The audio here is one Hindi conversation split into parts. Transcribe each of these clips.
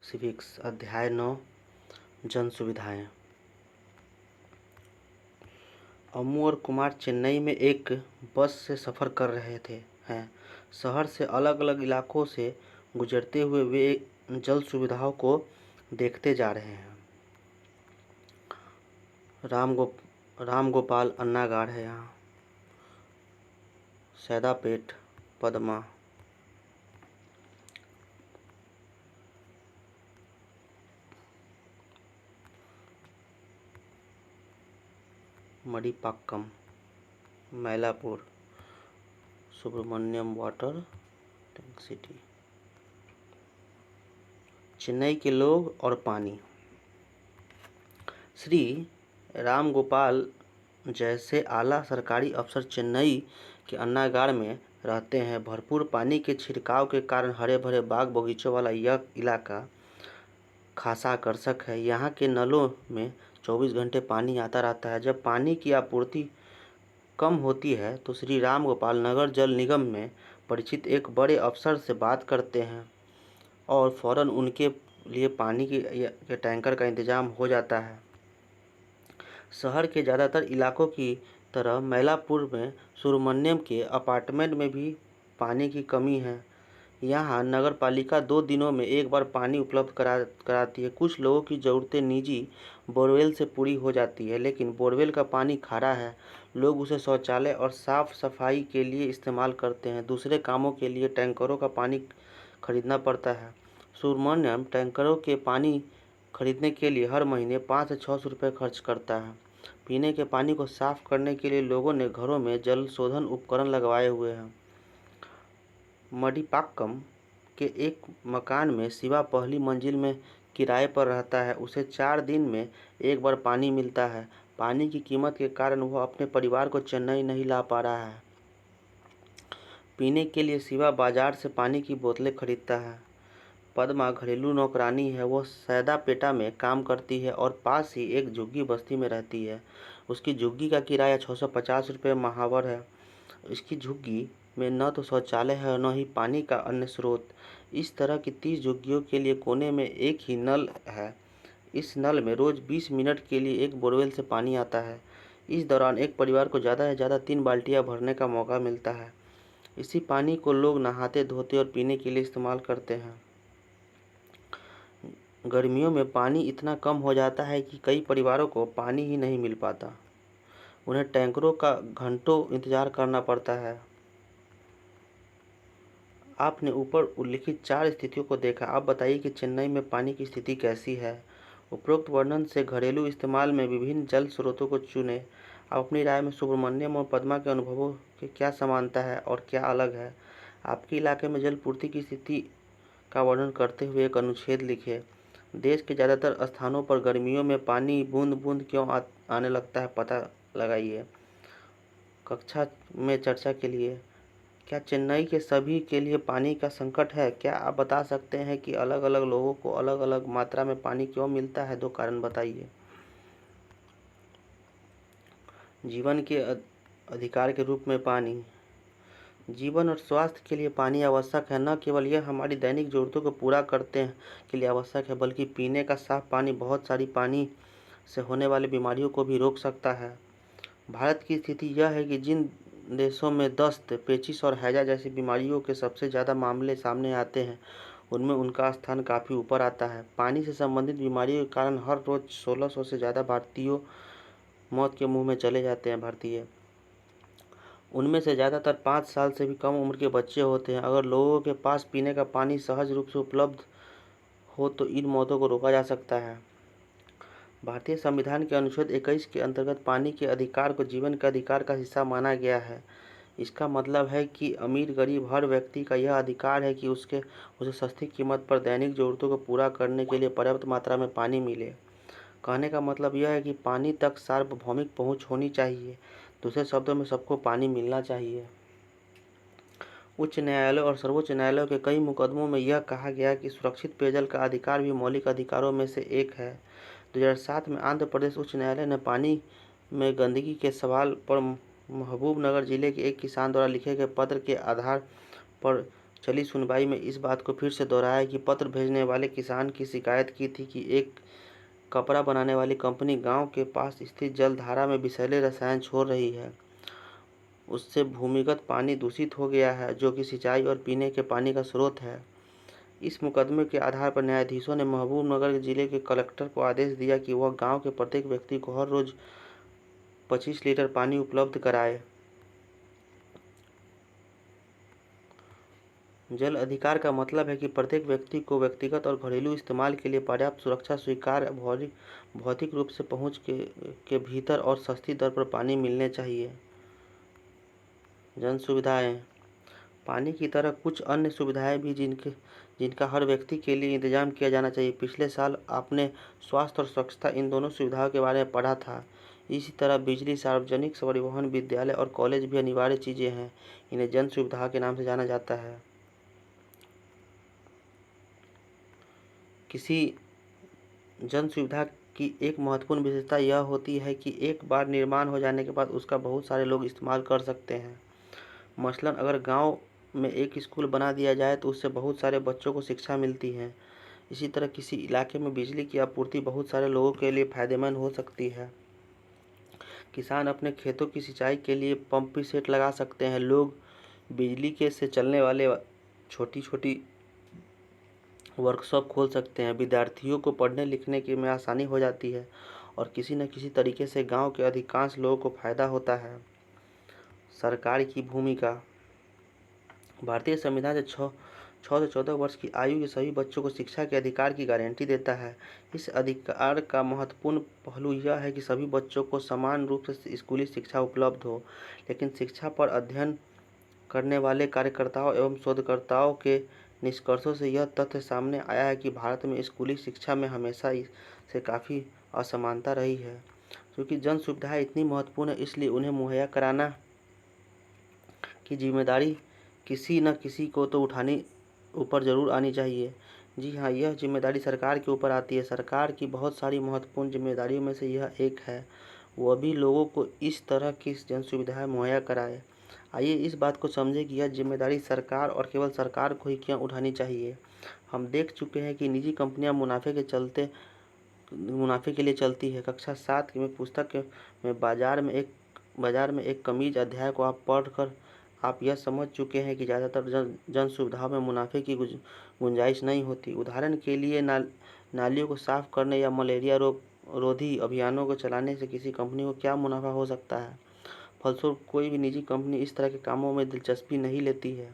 सिविक्स अध्याय 9 जन सुविधाएं। अम्मू और कुमार चेन्नई में एक बस से सफ़र कर रहे हैं। शहर से अलग अलग इलाकों से गुजरते हुए वे जल सुविधाओं को देखते जा रहे हैं। राम गोपाल अन्नागाड़ है यहाँ, Saidapet, Padma, Madipakkam, Mylapore, Subramaniam water tank city. Chennai के लोग और पानी। श्री राम गोपाल जैसे आला सरकारी अफसर चेन्नई के अन्नागाड़ में रहते हैं। भरपूर पानी के छिड़काव के कारण हरे भरे बाग बगीचों वाला यह इलाका खासा आकर्षक है। यहाँ के नलों में 24 घंटे पानी आता रहता है। जब पानी की आपूर्ति कम होती है तो श्री राम गोपाल नगर जल निगम में परिचित एक बड़े अफसर से बात करते हैं और फौरन उनके लिए पानी के टैंकर का इंतजाम हो जाता है। शहर के ज़्यादातर इलाकों की तरह मैलापुर में सुब्रमण्यम के अपार्टमेंट में भी पानी की कमी है। यहाँ नगर पालिका 2 दिनों में एक बार पानी उपलब्ध कराती है। कुछ लोगों की ज़रूरतें निजी बोरवेल से पूरी हो जाती है, लेकिन बोरवेल का पानी खारा है। लोग उसे शौचालय और साफ सफाई के लिए इस्तेमाल करते हैं। दूसरे कामों के लिए टैंकरों का पानी खरीदना पड़ता है। सुब्रमण्यम टैंकरों के पानी खरीदने के लिए हर महीने 500 से 600 रुपये खर्च करता है। पीने के पानी को साफ करने के लिए लोगों ने घरों में जल शोधन उपकरण लगवाए हुए हैं। मडिपाक्कम के एक मकान में शिवा पहली मंजिल में किराए पर रहता है। उसे 4 दिन में एक बार पानी मिलता है। पानी की कीमत के कारण वह अपने परिवार को चेन्नई नहीं ला पा रहा है। पीने के लिए शिवा बाजार से पानी की बोतलें खरीदता है। पद्मा घरेलू नौकरानी है। वह सैदापेटा में काम करती है और पास ही एक झुग्गी बस्ती में रहती है। उसकी झुग्गी का किराया 650 रुपये माहवार है। इसकी झुग्गी में न तो शौचालय है और न ही पानी का अन्य स्रोत। इस तरह की 30 झुग्गियों के लिए कोने में एक ही नल है। इस नल में रोज़ 20 मिनट के लिए एक बोरवेल से पानी आता है। इस दौरान एक परिवार को ज़्यादा से ज़्यादा 3 बाल्टियाँ भरने का मौका मिलता है। इसी पानी को लोग नहाते, धोते और पीने के लिए इस्तेमाल करते हैं। गर्मियों में पानी इतना कम हो जाता है कि कई परिवारों को पानी ही नहीं मिल पाता। उन्हें टैंकरों का घंटों इंतजार करना पड़ता है। आपने ऊपर उल्लिखित 4 स्थितियों को देखा। आप बताइए कि चेन्नई में पानी की स्थिति कैसी है। उपरोक्त वर्णन से घरेलू इस्तेमाल में विभिन्न जल स्रोतों को चुनें। आप अपनी राय में सुब्रमण्यम और पद्मा के अनुभवों की क्या समानता है और क्या अलग है। आपके इलाके में जल पूर्ति की स्थिति का वर्णन करते हुए एक अनुच्छेद लिखें। देश के ज़्यादातर स्थानों पर गर्मियों में पानी बूंद बूंद क्यों आने लगता है, पता लगाइए। कक्षा में चर्चा के लिए, क्या चेन्नई के सभी के लिए पानी का संकट है? क्या आप बता सकते हैं कि अलग अलग लोगों को अलग अलग मात्रा में पानी क्यों मिलता है? 2 कारण बताइए। जीवन के अधिकार के रूप में पानी। जीवन और स्वास्थ्य के लिए पानी आवश्यक है। न केवल यह हमारी दैनिक ज़रूरतों को पूरा करते हैं के लिए आवश्यक है, बल्कि पीने का साफ पानी बहुत सारी पानी से होने वाली बीमारियों को भी रोक सकता है। भारत की स्थिति यह है कि जिन देशों में दस्त, पेचिश और हैजा जैसी बीमारियों के सबसे ज़्यादा मामले सामने आते हैं, उनमें उनका स्थान काफ़ी ऊपर आता है। पानी से संबंधित बीमारियों के कारण हर रोज़ 1600 से ज़्यादा भारतीयों मौत के मुंह में चले जाते हैं। भारतीय उनमें से ज़्यादातर 5 साल से भी कम उम्र के बच्चे होते हैं। अगर लोगों के पास पीने का पानी सहज रूप से उपलब्ध हो तो इन मौतों को रोका जा सकता है। भारतीय संविधान के अनुच्छेद 21 के अंतर्गत पानी के अधिकार को जीवन के अधिकार का हिस्सा माना गया है। इसका मतलब है कि अमीर गरीब हर व्यक्ति का यह अधिकार है कि उसे सस्ती कीमत पर दैनिक ज़रूरतों को पूरा करने के लिए पर्याप्त मात्रा में पानी मिले। कहने का मतलब यह है कि पानी तक सार्वभौमिक पहुँच होनी चाहिए। दूसरे शब्दों में सबको पानी मिलना चाहिए। उच्च न्यायालय और सर्वोच्च न्यायालय के कई मुकदमों में यह कहा गया कि सुरक्षित पेयजल का अधिकार भी मौलिक अधिकारों में से एक है। 2007 में आंध्र प्रदेश उच्च न्यायालय ने पानी में गंदगी के सवाल पर महबूबनगर जिले के एक किसान द्वारा लिखे गए पत्र के आधार पर चली सुनवाई में इस बात को फिर से दोहराया कि पत्र भेजने वाले किसान की शिकायत की थी कि एक कपड़ा बनाने वाली कंपनी गांव के पास स्थित जलधारा में विषैले रसायन छोड़ रही है। उससे भूमिगत पानी दूषित हो गया है, जो कि सिंचाई और पीने के पानी का स्रोत है। इस मुकदमे के आधार पर न्यायाधीशों ने महबूबनगर जिले के कलेक्टर को आदेश दिया कि वह गांव के प्रत्येक व्यक्ति को हर रोज 25 लीटर पानी उपलब्ध कराए। जल अधिकार का मतलब है कि प्रत्येक व्यक्ति को व्यक्तिगत और घरेलू इस्तेमाल के लिए पर्याप्त सुरक्षा, स्वीकार्य भौतिक रूप से पहुंच के भीतर और सस्ती दर पर पानी मिलने चाहिए। जन सुविधाएं। पानी की तरह कुछ अन्य सुविधाएं भी जिनका हर व्यक्ति के लिए इंतजाम किया जाना चाहिए। पिछले साल आपने स्वास्थ्य और स्वच्छता इन दोनों सुविधाओं के बारे में पढ़ा था। इसी तरह बिजली, सार्वजनिक परिवहन, विद्यालय और कॉलेज भी अनिवार्य चीजें हैं। इन्हें जन सुविधा के नाम से जाना जाता है। किसी जन सुविधा की एक महत्वपूर्ण विशेषता यह होती है कि एक बार निर्माण हो जाने के बाद उसका बहुत सारे लोग इस्तेमाल कर सकते हैं। मसलन अगर गांव में एक स्कूल बना दिया जाए तो उससे बहुत सारे बच्चों को शिक्षा मिलती है। इसी तरह किसी इलाके में बिजली की आपूर्ति बहुत सारे लोगों के लिए फायदेमंद हो सकती है। किसान अपने खेतों की सिंचाई के लिए पंप सेट लगा सकते हैं। लोग बिजली के से चलने वाले छोटी छोटी वर्कशॉप खोल सकते हैं। विद्यार्थियों को पढ़ने लिखने के में आसानी हो जाती है और किसी न किसी तरीके से गांव के अधिकांश लोगों को फायदा होता है। सरकार की भूमिका। भारतीय संविधान से 6 से 14 वर्ष की आयु के सभी बच्चों को शिक्षा के अधिकार की गारंटी देता है। इस अधिकार का महत्वपूर्ण पहलू यह है कि सभी बच्चों को समान रूप से स्कूली शिक्षा उपलब्ध हो। लेकिन शिक्षा पर अध्ययन करने वाले कार्यकर्ताओं एवं शोधकर्ताओं के निष्कर्षों से यह तथ्य सामने आया है कि भारत में स्कूली शिक्षा में हमेशा से काफ़ी असमानता रही है। क्योंकि जन सुविधाएं इतनी महत्वपूर्ण है, इसलिए उन्हें मुहैया कराना की जिम्मेदारी किसी न किसी को तो ऊपर जरूर आनी चाहिए। जी हाँ, यह जिम्मेदारी सरकार के ऊपर आती है। सरकार की बहुत सारी महत्वपूर्ण जिम्मेदारियों में से यह एक है, वह भी लोगों को इस तरह की जन सुविधाएं मुहैया कराए। आइए इस बात को समझें कि यह जिम्मेदारी सरकार और केवल सरकार को ही क्यों उठानी चाहिए। हम देख चुके हैं कि निजी कंपनियां मुनाफे के लिए चलती है। कक्षा 7 में पुस्तक में बाजार में एक कमीज अध्याय को आप पढ़कर आप यह समझ चुके हैं कि ज़्यादातर जन सुविधाओं में मुनाफे की गुंजाइश नहीं होती। उदाहरण के लिए नालियों को साफ करने या मलेरिया रोधी अभियानों को चलाने से किसी कंपनी को क्या मुनाफा हो सकता है। फलस्वरूप कोई भी निजी कंपनी इस तरह के कामों में दिलचस्पी नहीं लेती है।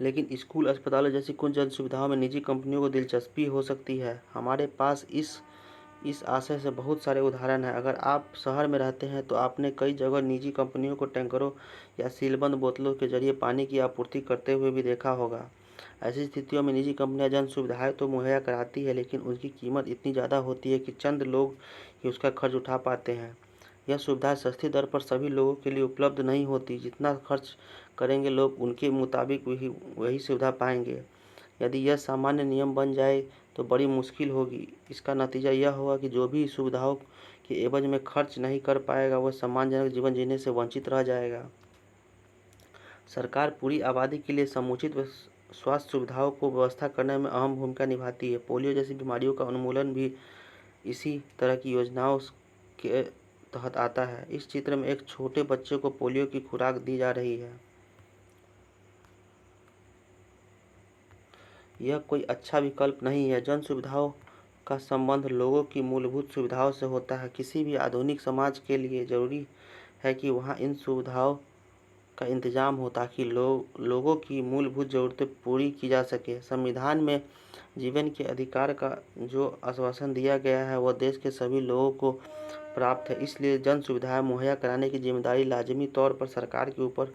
लेकिन स्कूल, अस्पतालों जैसी कुछ जन सुविधाओं में निजी कंपनियों को दिलचस्पी हो सकती है। हमारे पास इस आशय से बहुत सारे उदाहरण हैं। अगर आप शहर में रहते हैं तो आपने कई जगह निजी कंपनियों को टैंकरों या सीलबंद बोतलों के जरिए पानी की आपूर्ति करते हुए भी देखा होगा। ऐसी स्थितियों में निजी कंपनियां जन सुविधाएं तो मुहैया कराती है, लेकिन उनकी कीमत इतनी ज़्यादा होती है कि चंद लोग ही उसका खर्च उठा पाते हैं। यह सुविधाएं सस्ती दर पर सभी लोगों के लिए उपलब्ध नहीं होती। जितना खर्च करेंगे लोग, उनके मुताबिक वही सुविधा पाएंगे। यदि यह सामान्य नियम बन जाए तो बड़ी मुश्किल होगी। इसका नतीजा यह होगा कि जो भी सुविधाओं के एवज में खर्च नहीं कर पाएगा वह सम्मानजनक जीवन जीने से वंचित रह जाएगा। सरकार पूरी आबादी के लिए समुचित स्वास्थ्य सुविधाओं को व्यवस्था करने में अहम भूमिका निभाती है। पोलियो जैसी बीमारियों का उन्मूलन भी इसी तरह की योजनाओं के तहत आता है। इस चित्र में एक छोटे बच्चे को पोलियो की खुराक दी जा रही है। यह कोई अच्छा विकल्प नहीं है। जन सुविधाओं का संबंध लोगों की मूलभूत सुविधाओं से होता है। किसी भी आधुनिक समाज के लिए जरूरी है कि वहाँ इन सुविधाओं का इंतजाम हो ताकि लोगों की मूलभूत ज़रूरतें पूरी की जा सके। संविधान में जीवन के अधिकार का जो आश्वासन दिया गया है वह देश के सभी लोगों को प्राप्त है। इसलिए जन सुविधाएं मुहैया कराने की जिम्मेदारी लाजमी तौर पर सरकार के ऊपर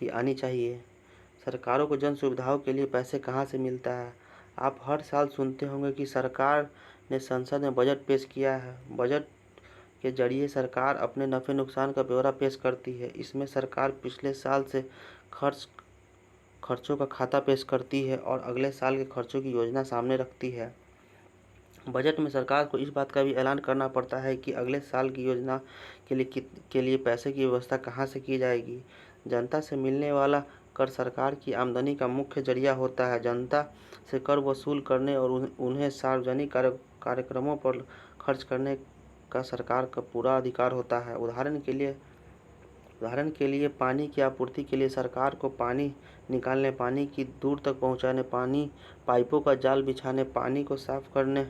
ही आनी चाहिए। सरकारों को जन सुविधाओं के लिए पैसे कहाँ से मिलता है? आप हर साल सुनते होंगे कि सरकार ने संसद में बजट पेश किया है। बजट के जरिए सरकार अपने नफ़े नुकसान का ब्यौरा पेश करती है। इसमें सरकार पिछले साल से खर्चों का खाता पेश करती है और अगले साल के खर्चों की योजना सामने रखती है। बजट में सरकार को इस बात का भी ऐलान करना पड़ता है कि अगले साल की योजना के लिए पैसे की व्यवस्था कहाँ से की जाएगी। जनता से मिलने वाला कर सरकार की आमदनी का मुख्य जरिया होता है। जनता से कर वसूल करने और उन्हें सार्वजनिक कार्यक्रमों पर खर्च करने का सरकार का पूरा अधिकार होता है। उदाहरण के लिए पानी की आपूर्ति के लिए सरकार को पानी निकालने, पानी की दूर तक पहुंचाने, पानी पाइपों का जाल बिछाने, पानी को साफ करने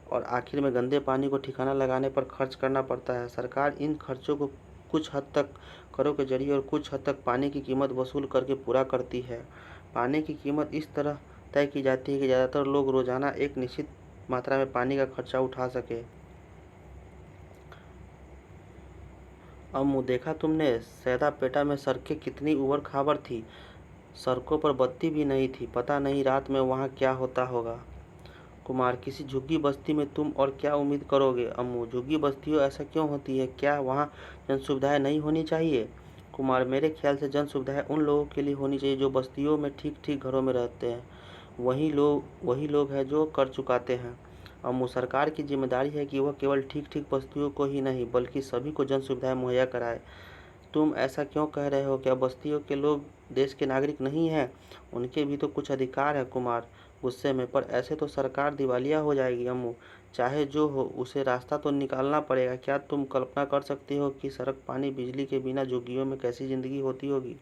और आखिर में गंदे पानी को ठिकाना लगाने पर खर्च करना पड़ता है। सरकार इन खर्चों को कुछ हद तक करों के जरिए और कुछ हद तक पानी की कीमत वसूल करके पूरा करती है। पानी की कीमत इस तरह तय की जाती है कि ज़्यादातर लोग रोजाना एक निश्चित मात्रा में पानी का खर्चा उठा सके। अम्मू, देखा तुमने सैदापेटा में सड़कें कितनी उबड़ खाबड़ थी। सड़कों पर बत्ती भी नहीं थी। पता नहीं रात में वहाँ क्या होता होगा। कुमार, किसी झुग्गी बस्ती में तुम और क्या उम्मीद करोगे। अम्मू, झुग्गी बस्तियों ऐसा क्यों होती है, क्या वहाँ जन सुविधाएं नहीं होनी चाहिए। कुमार, मेरे ख्याल से जन सुविधाएं उन लोगों के लिए होनी चाहिए जो बस्तियों में ठीक ठीक घरों में रहते हैं। वही लोग हैं जो कर चुकाते हैं। अम्मू, सरकार की जिम्मेदारी है कि वह केवल ठीक ठीक बस्तियों को ही नहीं बल्कि सभी को जन सुविधाएं मुहैया कराए। तुम ऐसा क्यों कह रहे हो, क्या बस्तियों के लोग देश के नागरिक नहीं हैं। उनके भी तो कुछ अधिकार है। कुमार गुस्से में, पर ऐसे तो सरकार दिवालिया हो जाएगी। अम्मू, चाहे जो हो उसे रास्ता तो निकालना पड़ेगा। क्या तुम कल्पना कर सकती हो कि सड़क, पानी, बिजली के बिना झुग्गियों में कैसी जिंदगी होती होगी।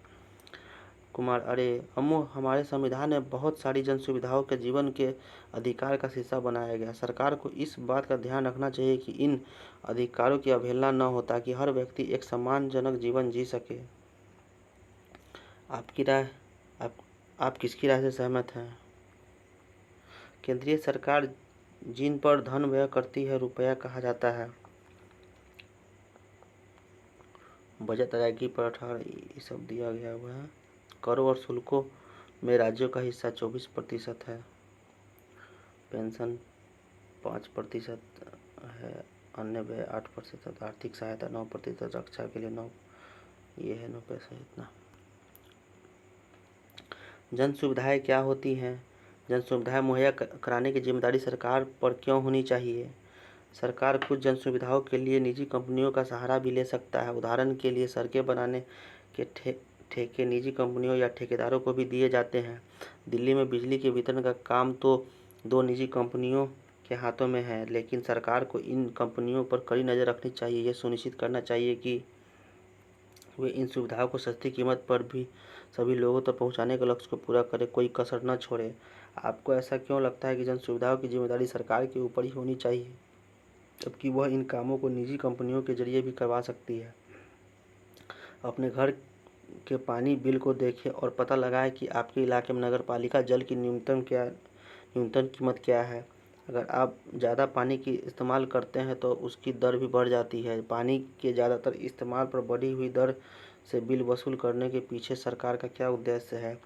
कुमार, अरे अम्मू, हमारे संविधान में बहुत सारी जन सुविधाओं के जीवन के अधिकार का हिस्सा बनाया गया। सरकार को इस बात का ध्यान रखना चाहिए कि इन अधिकारों की अवहेलना न हो ताकि हर व्यक्ति एक सम्मानजनक जीवन जी सके। आपकी राय आप किसकी राय से सहमत हैं। केंद्रीय सरकार जिन पर धन व्यय करती है रुपया कहा जाता है। बजट अदायगी पर 18 ये सब दिया गया हुआ है। कर और शुल्कों में राज्यों का हिस्सा 24% है। पेंशन 5% है। अन्य व्यय 8%। आर्थिक सहायता 9%। रक्षा के लिए 9, ये है 9 पैसा इतना। जन सुविधाएं क्या होती हैं। जन सुविधाएं मुहैया कराने की जिम्मेदारी सरकार पर क्यों होनी चाहिए। सरकार कुछ जन सुविधाओं के लिए निजी कंपनियों का सहारा भी ले सकता है। उदाहरण के लिए सड़कें बनाने के ठेके निजी कंपनियों या ठेकेदारों को भी दिए जाते हैं। दिल्ली में बिजली के वितरण का काम तो 2 निजी कंपनियों के हाथों में है, लेकिन सरकार को इन कंपनियों पर कड़ी नज़र रखनी चाहिए। यह सुनिश्चित करना चाहिए कि वे इन सुविधाओं को सस्ती कीमत पर भी सभी लोगों तक पहुंचाने के लक्ष्य को पूरा करें, कोई कसर न छोड़े। आपको ऐसा क्यों लगता है कि जन सुविधाओं की जिम्मेदारी सरकार के ऊपर ही होनी चाहिए, जबकि वह इन कामों को निजी कंपनियों के जरिए भी करवा सकती है। अपने घर के पानी बिल को देखें और पता लगाएं कि आपके इलाके में नगरपालिका जल की न्यूनतम कीमत क्या है। अगर आप ज़्यादा पानी की इस्तेमाल करते हैं तो उसकी दर भी बढ़ जाती है। पानी के ज़्यादातर इस्तेमाल पर बढ़ी हुई दर से बिल वसूल करने के पीछे सरकार का क्या उद्देश्य है।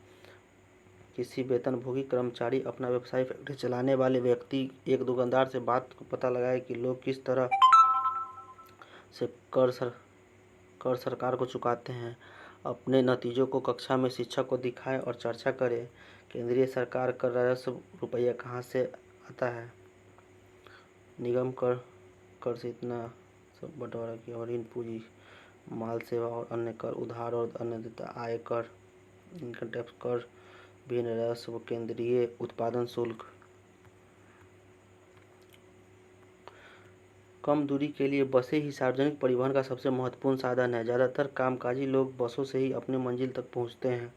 किसी वेतनभोगी कर्मचारी, अपना व्यवसाय, फैक्ट्री चलाने वाले व्यक्ति एक दुकानदार से बात को पता लगाए कि लोग किस तरह से कर सरकार को चुकाते हैं। अपने नतीजों को कक्षा में शिक्षक को दिखाएं और चर्चा करें। केंद्रीय सरकार कर राजस्व रुपया कहाँ से आता है। निगम कर से इतना सब बंटवारा किया और इन पूंजी, माल, सेवा और अन्य कर, उधार और अन्य देयता, आय कर, इनकम टैक्स कर, भिन्न राजस्व, केंद्रीय उत्पादन शुल्क। कम दूरी के लिए बसें ही सार्वजनिक परिवहन का सबसे महत्वपूर्ण साधन है। ज़्यादातर कामकाजी लोग बसों से ही अपनी मंजिल तक पहुंचते हैं।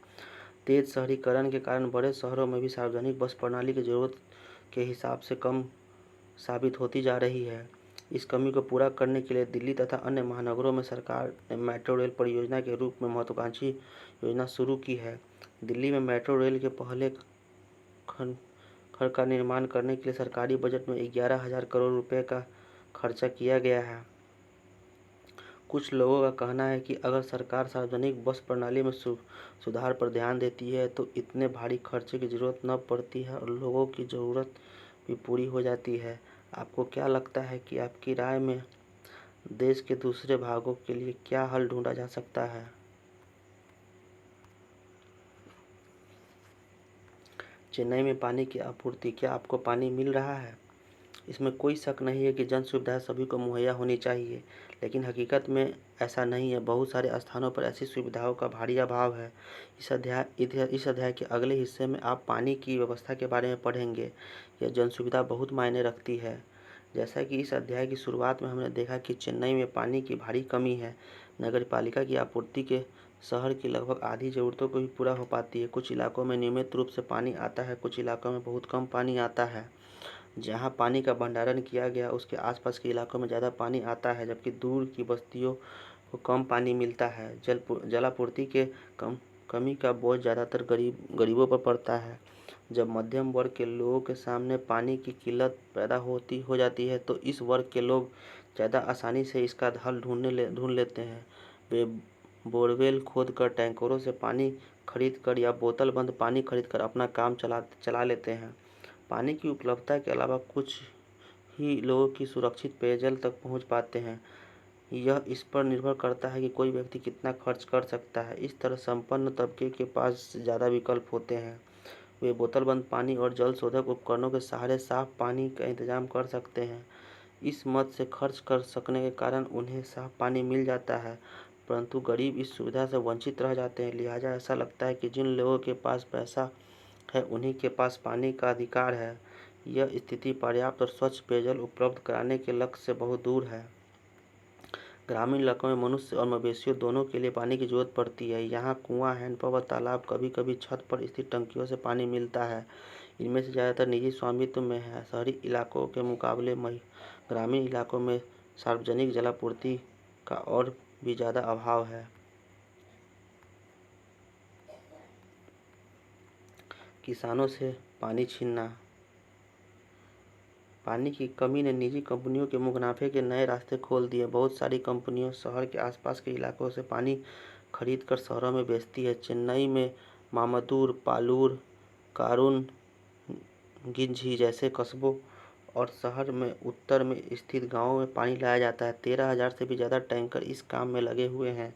तेज शहरीकरण के कारण बड़े शहरों में भी सार्वजनिक बस प्रणाली की ज़रूरत के हिसाब से कम साबित होती जा रही है। इस कमी को पूरा करने के लिए दिल्ली तथा अन्य महानगरों में सरकार ने मेट्रो रेल परियोजना के रूप में महत्वाकांक्षी योजना शुरू की है। दिल्ली में मेट्रो रेल के पहले खंड का निर्माण करने के लिए सरकारी बजट में 11,000 करोड़ रुपए का खर्चा किया गया है। कुछ लोगों का कहना है कि अगर सरकार सार्वजनिक बस प्रणाली में सुधार पर ध्यान देती है तो इतने भारी खर्चे की जरूरत न पड़ती है और लोगों की ज़रूरत भी पूरी हो जाती है। आपको क्या लगता है कि आपकी राय में देश के दूसरे भागों के लिए क्या हल ढूंढा जा सकता है। चेन्नई में पानी की आपूर्ति, क्या आपको पानी मिल रहा है। इसमें कोई शक नहीं है कि जन सुविधाएं सभी को मुहैया होनी चाहिए, लेकिन हकीकत में ऐसा नहीं है। बहुत सारे स्थानों पर ऐसी सुविधाओं का भारी अभाव है। इस अध्याय के अगले हिस्से में आप पानी की व्यवस्था के बारे में पढ़ेंगे। यह जन सुविधा बहुत मायने रखती है। जैसा कि इस अध्याय की शुरुआत में हमने देखा कि चेन्नई में पानी की भारी कमी है। नगर पालिका की आपूर्ति के शहर की लगभग आधी ज़रूरतों को भी पूरा हो पाती है। कुछ इलाकों में नियमित रूप से पानी आता है, कुछ इलाकों में बहुत कम पानी आता है। जहाँ पानी का भंडारण किया गया उसके आसपास के इलाकों में ज़्यादा पानी आता है, जबकि दूर की बस्तियों को कम पानी मिलता है। जलापूर्ति के कमी का बोझ ज़्यादातर गरीबों पर पड़ता है। जब मध्यम वर्ग के लोगों के सामने पानी की किल्लत पैदा हो जाती है तो इस वर्ग के लोग ज़्यादा आसानी से इसका हल ढूंढ लेते हैं। वे बोरवेल खोदकर, टैंकरों से पानी खरीद कर या बोतल बंद पानी खरीद कर अपना काम चला लेते हैं। पानी की उपलब्धता के अलावा कुछ ही लोगों की सुरक्षित पेयजल तक पहुंच पाते हैं। यह इस पर निर्भर करता है कि कोई व्यक्ति कितना खर्च कर सकता है। इस तरह संपन्न तबके के पास ज़्यादा विकल्प होते हैं। वे बोतलबंद पानी और जल शोधक उपकरणों के सहारे साफ पानी का इंतजाम कर सकते हैं। इस मद से खर्च कर सकने के कारण उन्हें साफ पानी मिल जाता है, परंतु गरीब इस सुविधा से वंचित रह जाते हैं। लिहाजा ऐसा लगता है कि जिन लोगों के पास पैसा है उन्हीं के पास पानी का अधिकार है। यह स्थिति पर्याप्त और स्वच्छ पेयजल उपलब्ध कराने के लक्ष्य से बहुत दूर है। ग्रामीण इलाकों में मनुष्य और मवेशियों दोनों के लिए पानी की जरूरत पड़ती है। यहाँ कुआं, हैंडपंप और तालाब, कभी-कभी छत पर स्थित टंकियों से पानी मिलता है। इनमें से ज़्यादातर निजी स्वामित्व में है। शहरी इलाकों के मुकाबले ग्रामीण इलाकों में सार्वजनिक जलापूर्ति का और भी ज़्यादा अभाव है। किसानों से पानी छीनना। पानी की कमी ने निजी कंपनियों के मुनाफे के नए रास्ते खोल दिए। बहुत सारी कंपनियों शहर के आसपास के इलाकों से पानी खरीदकर शहरों में बेचती है। चेन्नई में मामदूर, पालूर, कारुन, गिंझी जैसे कस्बों और शहर में उत्तर में स्थित गांवों में पानी लाया जाता है। 13,000 से भी ज़्यादा टैंकर इस काम में लगे हुए हैं।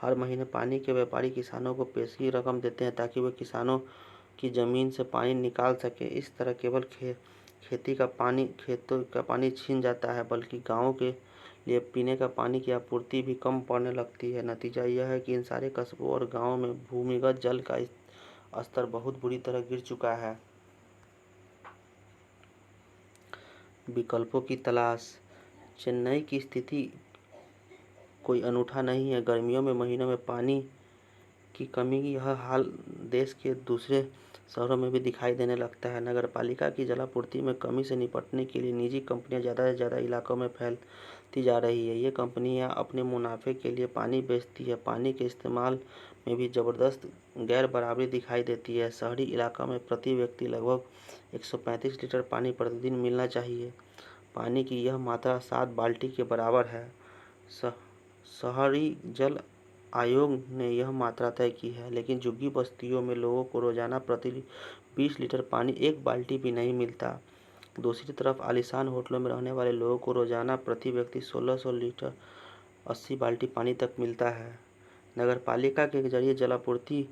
हर महीने पानी के व्यापारी किसानों को पेशी रकम देते हैं ताकि वे किसानों की ज़मीन से पानी निकाल सके। इस तरह केवल खेतों का पानी छीन जाता है, बल्कि गाँव के लिए पीने का पानी की आपूर्ति भी कम पड़ने लगती है। नतीजा यह है कि इन सारे कस्बों और गाँवों में भूमिगत जल का स्तर बहुत बुरी तरह गिर चुका है। विकल्पों की तलाश। चेन्नई की स्थिति कोई अनूठा नहीं है। गर्मियों में महीनों में पानी की कमी की यह हाल देश के दूसरे शहरों में भी दिखाई देने लगता है। नगरपालिका की जलापूर्ति में कमी से निपटने के लिए निजी कंपनियां ज़्यादा से ज़्यादा इलाकों में फैलती जा रही है। ये कंपनियां अपने मुनाफे के लिए पानी बेचती है। पानी के इस्तेमाल में भी ज़बरदस्त गैर बराबरी दिखाई देती है। शहरी इलाकों में प्रति व्यक्ति लगभग 135 लीटर पानी प्रतिदिन मिलना चाहिए। पानी की यह मात्रा 7 बाल्टी के बराबर है। शहरी जल आयोग ने यह मात्रा तय की है, लेकिन झुग्गी बस्तियों में लोगों को रोजाना प्रति 20 लीटर पानी 1 बाल्टी भी नहीं मिलता। दूसरी तरफ आलीशान होटलों में रहने वाले लोगों को रोजाना प्रति व्यक्ति 1600 लीटर 80 बाल्टी पानी तक मिलता है। नगरपालिका के जरिए जलापूर्ति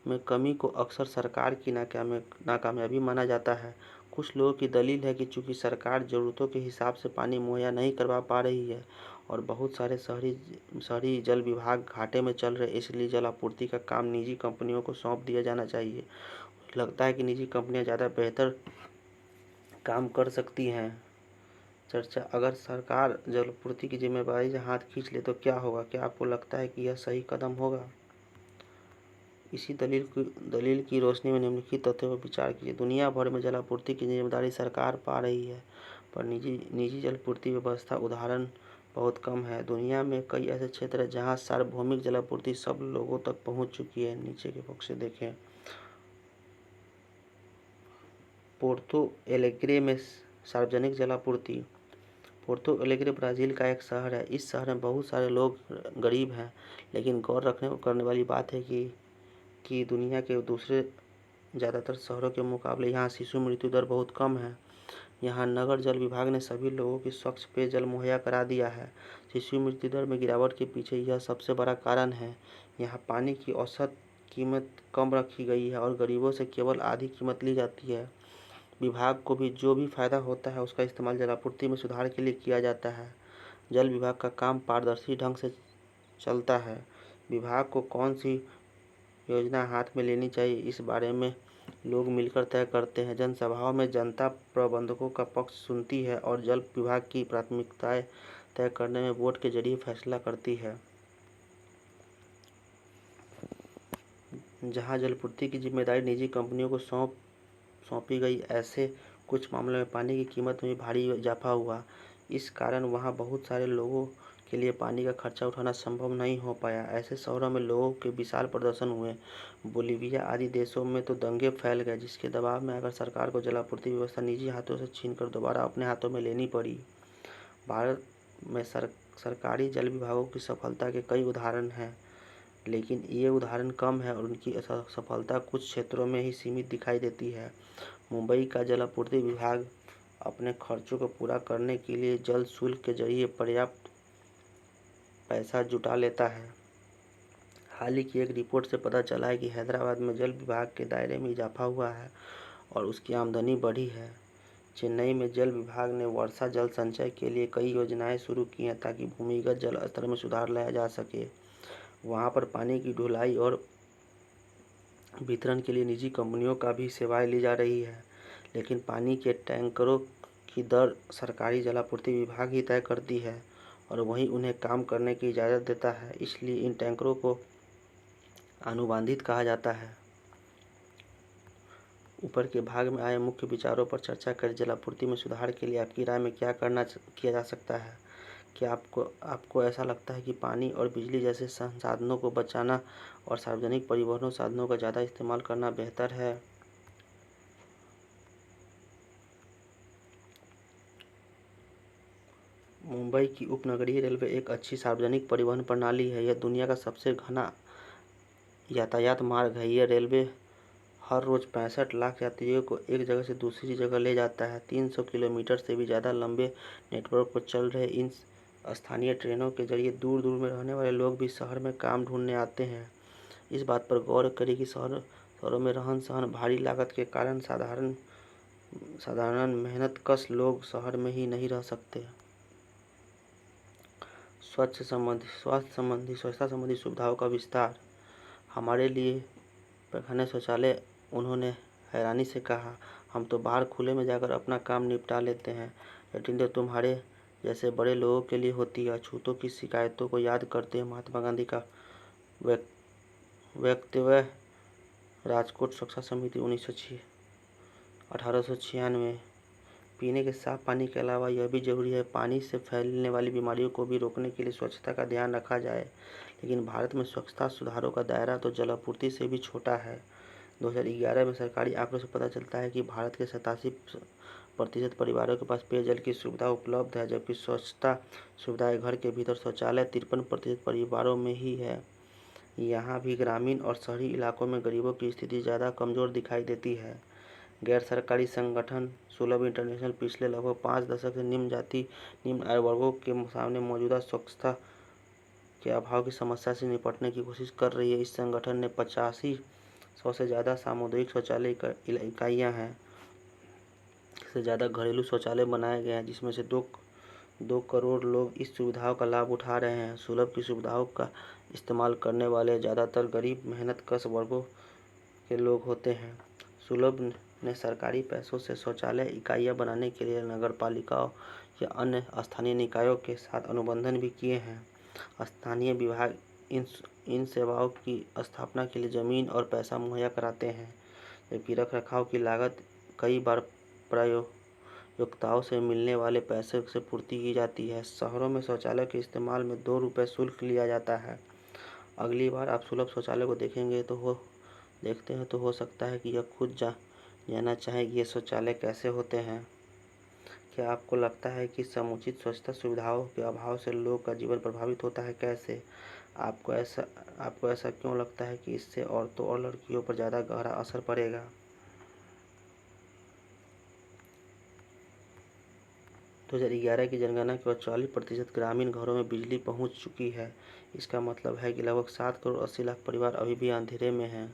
में कमी को अक्सर सरकार की नाकामयाबी माना जाता है। कुछ लोगों की दलील है कि चूंकि सरकार ज़रूरतों के हिसाब से पानी मुहैया नहीं करवा पा रही है और बहुत सारे शहरी जल विभाग घाटे में चल रहे, इसलिए जलापूर्ति का काम निजी कंपनियों को सौंप दिया जाना चाहिए। लगता है कि निजी कंपनियां ज़्यादा बेहतर काम कर सकती हैं। चर्चा। अगर सरकार जलापूर्ति की जिम्मेदारी से हाथ खींच ले तो क्या होगा? क्या आपको लगता है कि यह सही कदम होगा? इसी दलील की रोशनी में निम्नलिखित तथ्यों पर विचार कीजिए। दुनिया भर में जलापूर्ति की जिम्मेदारी सरकार पा रही है, पर निजी जलापूर्ति व्यवस्था उदाहरण बहुत कम है। दुनिया में कई ऐसे क्षेत्र हैं जहां सार्वभौमिक जलापूर्ति सब लोगों तक पहुंच चुकी है। नीचे के बक्से देखें। पोर्तो एलेग्रे में सार्वजनिक जलापूर्ति। पोर्तो एलेग्रे ब्राज़ील का एक शहर है। इस शहर में बहुत सारे लोग गरीब हैं, लेकिन गौर करने वाली बात है कि दुनिया के दूसरे ज़्यादातर शहरों के मुकाबले यहाँ शिशु मृत्यु दर बहुत कम है। यहाँ नगर जल विभाग ने सभी लोगों की स्वच्छ पेयजल मुहैया करा दिया है। शिशु मृत्यु दर में गिरावट के पीछे यह सबसे बड़ा कारण है। यहाँ पानी की औसत कीमत कम रखी गई है और गरीबों से केवल आधी कीमत ली जाती है। विभाग को भी जो भी फायदा होता है उसका इस्तेमाल जलापूर्ति में सुधार के लिए किया जाता है। जल विभाग का काम पारदर्शी ढंग से चलता है। विभाग को कौन सी योजना हाथ में लेनी चाहिए, इस बारे में लोग मिलकर तय करते हैं। जनसभाओं में जनता प्रबंधकों का पक्ष सुनती है और जल विभाग की प्राथमिकताएं तय करने में वोट के जरिए फैसला करती है। जहां जलापूर्ति की जिम्मेदारी निजी कंपनियों को सौंपी गई, ऐसे कुछ मामलों में पानी की कीमत में भी भारी इजाफा हुआ। इस कारण वहां बहुत सारे लोगों के लिए पानी का खर्चा उठाना संभव नहीं हो पाया। ऐसे शहरों में लोगों के विशाल प्रदर्शन हुए। बोलीविया आदि देशों में तो दंगे फैल गए, जिसके दबाव में आकर सरकार को जलापूर्ति व्यवस्था निजी हाथों से छीनकर दोबारा अपने हाथों में लेनी पड़ी। भारत में सरकारी जल विभागों की सफलता के कई उदाहरण हैं, लेकिन ये उदाहरण कम है और उनकी सफलता कुछ क्षेत्रों में ही सीमित दिखाई देती है। मुंबई का जलापूर्ति विभाग अपने खर्चों को पूरा करने के लिए जल शुल्क के जरिए पर्याप्त पैसा जुटा लेता है। हाल ही की एक रिपोर्ट से पता चला है कि हैदराबाद में जल विभाग के दायरे में इजाफा हुआ है और उसकी आमदनी बढ़ी है। चेन्नई में जल विभाग ने वर्षा जल संचय के लिए कई योजनाएं शुरू की हैं ताकि भूमिगत जल स्तर में सुधार लाया जा सके। वहां पर पानी की ढुलाई और वितरण के लिए निजी कंपनियों का भी सेवाएं ली जा रही है, लेकिन पानी के टैंकरों की दर सरकारी जलापूर्ति विभाग ही तय करती है और वही उन्हें काम करने की इजाज़त देता है। इसलिए इन टैंकरों को अनुबंधित कहा जाता है। ऊपर के भाग में आए मुख्य विचारों पर चर्चा करें। जलापूर्ति में सुधार के लिए आपकी राय में क्या किया जा सकता है? क्या आपको ऐसा लगता है कि पानी और बिजली जैसे संसाधनों को बचाना और सार्वजनिक परिवहन साधनों का ज़्यादा इस्तेमाल करना बेहतर है? मुंबई की उपनगरीय रेलवे एक अच्छी सार्वजनिक परिवहन प्रणाली है। यह दुनिया का सबसे घना यातायात मार्ग है। यह रेलवे हर रोज़ 65 लाख यात्रियों को एक जगह से दूसरी जगह ले जाता है। 300 किलोमीटर से भी ज़्यादा लंबे नेटवर्क पर चल रहे इन स्थानीय ट्रेनों के जरिए दूर दूर में रहने वाले लोग भी शहर में काम ढूंढने आते हैं। इस बात पर गौर करें कि शहरों में रहन सहन भारी लागत के कारण साधारण मेहनतकश लोग शहर में ही नहीं रह सकते। स्वच्छता संबंधी सुविधाओं का विस्तार। हमारे लिए पैखाने शौचालय, उन्होंने हैरानी से कहा। हम तो बाहर खुले में जाकर अपना काम निपटा लेते हैं, लेकिन तो तुम्हारे जैसे बड़े लोगों के लिए होती है। अछूतों की शिकायतों को याद करते हुए महात्मा गांधी का वक्तव्य। राजकोट स्वच्छता समिति 1896। पीने के साफ पानी के अलावा यह भी जरूरी है पानी से फैलने वाली बीमारियों को भी रोकने के लिए स्वच्छता का ध्यान रखा जाए। लेकिन भारत में स्वच्छता सुधारों का दायरा तो जलापूर्ति से भी छोटा है। 2011 में सरकारी आंकड़ों से पता चलता है कि भारत के 87% परिवारों के पास पेयजल की सुविधा उपलब्ध है, जबकि स्वच्छता सुविधाएं घर के भीतर शौचालय 53% परिवारों में ही है। यहाँ भी ग्रामीण और शहरी इलाकों में गरीबों की स्थिति ज़्यादा कमज़ोर दिखाई देती है। गैर सरकारी संगठन सुलभ इंटरनेशनल पिछले लगभग 5 दशक से निम्न आय वर्गों के सामने मौजूदा स्वच्छता के अभाव की समस्या से निपटने की कोशिश कर रही है। इस संगठन ने 8500 से ज़्यादा सामुदायिक शौचालय इकाइयाँ हैं। इससे ज़्यादा घरेलू शौचालय बनाए गए हैं, जिसमें से 2 करोड़ लोग इस सुविधाओं का लाभ उठा रहे हैं। सुलभ की सुविधाओं का इस्तेमाल करने वाले ज़्यादातर गरीब मेहनतकश वर्गों के लोग होते हैं। सुलभ ने सरकारी पैसों से शौचालय इकाइयाँ बनाने के लिए नगरपालिकाओं या अन्य स्थानीय निकायों के साथ अनुबंधन भी किए हैं। स्थानीय विभाग इन सेवाओं की स्थापना के लिए ज़मीन और पैसा मुहैया कराते हैं, जबकि रखरखाव की लागत कई बार प्रयोक्ताओं से मिलने वाले पैसे से पूर्ति की जाती है। शहरों में शौचालय के इस्तेमाल में 2 रुपये शुल्क लिया जाता है। अगली बार आप सुलभ शौचालय को देखते हैं तो हो सकता है कि यह खुद जानना चाहें कि ये शौचालय कैसे होते हैं। क्या आपको लगता है कि समुचित स्वच्छता सुविधाओं के अभाव से लोगों का जीवन प्रभावित होता है? कैसे? आपको ऐसा क्यों लगता है कि इससे औरतों और लड़कियों पर ज़्यादा गहरा असर पड़ेगा? 2011 की जनगणना केवल 40% ग्रामीण घरों में बिजली पहुंच चुकी है। इसका मतलब है कि लगभग 7 करोड़ 80 लाख परिवार अभी भी अंधेरे में हैं।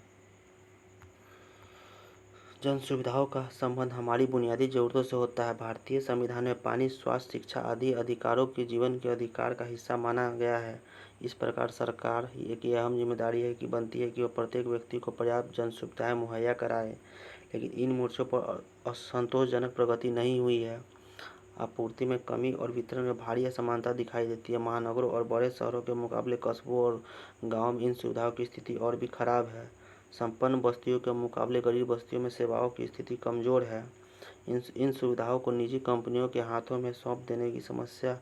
जन सुविधाओं का संबंध हमारी बुनियादी ज़रूरतों से होता है। भारतीय संविधान में पानी, स्वास्थ्य, शिक्षा आदि अधिकारों के जीवन के अधिकार का हिस्सा माना गया है। इस प्रकार सरकार की अहम जिम्मेदारी है कि बनती है कि वह प्रत्येक व्यक्ति को पर्याप्त जन सुविधाएं मुहैया कराए। लेकिन इन मोर्चों पर असंतोषजनक प्रगति नहीं हुई है। आपूर्ति में कमी और वितरण में भारी असमानता दिखाई देती है। महानगरों और बड़े शहरों के मुकाबले कस्बों और गाँव में इन सुविधाओं की स्थिति और भी खराब है। संपन्न बस्तियों के मुकाबले गरीब बस्तियों में सेवाओं की स्थिति कमज़ोर है। इन सुविधाओं को निजी कंपनियों के हाथों में सौंप देने की समस्या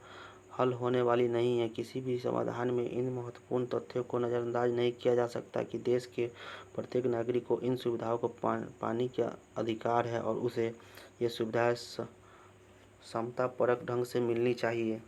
हल होने वाली नहीं है। किसी भी समाधान में इन महत्वपूर्ण तथ्यों को नज़रअंदाज नहीं किया जा सकता कि देश के प्रत्येक नागरिक को इन सुविधाओं को पाने का अधिकार है और उसे ये सुविधाएं समतापरक ढंग से मिलनी चाहिए।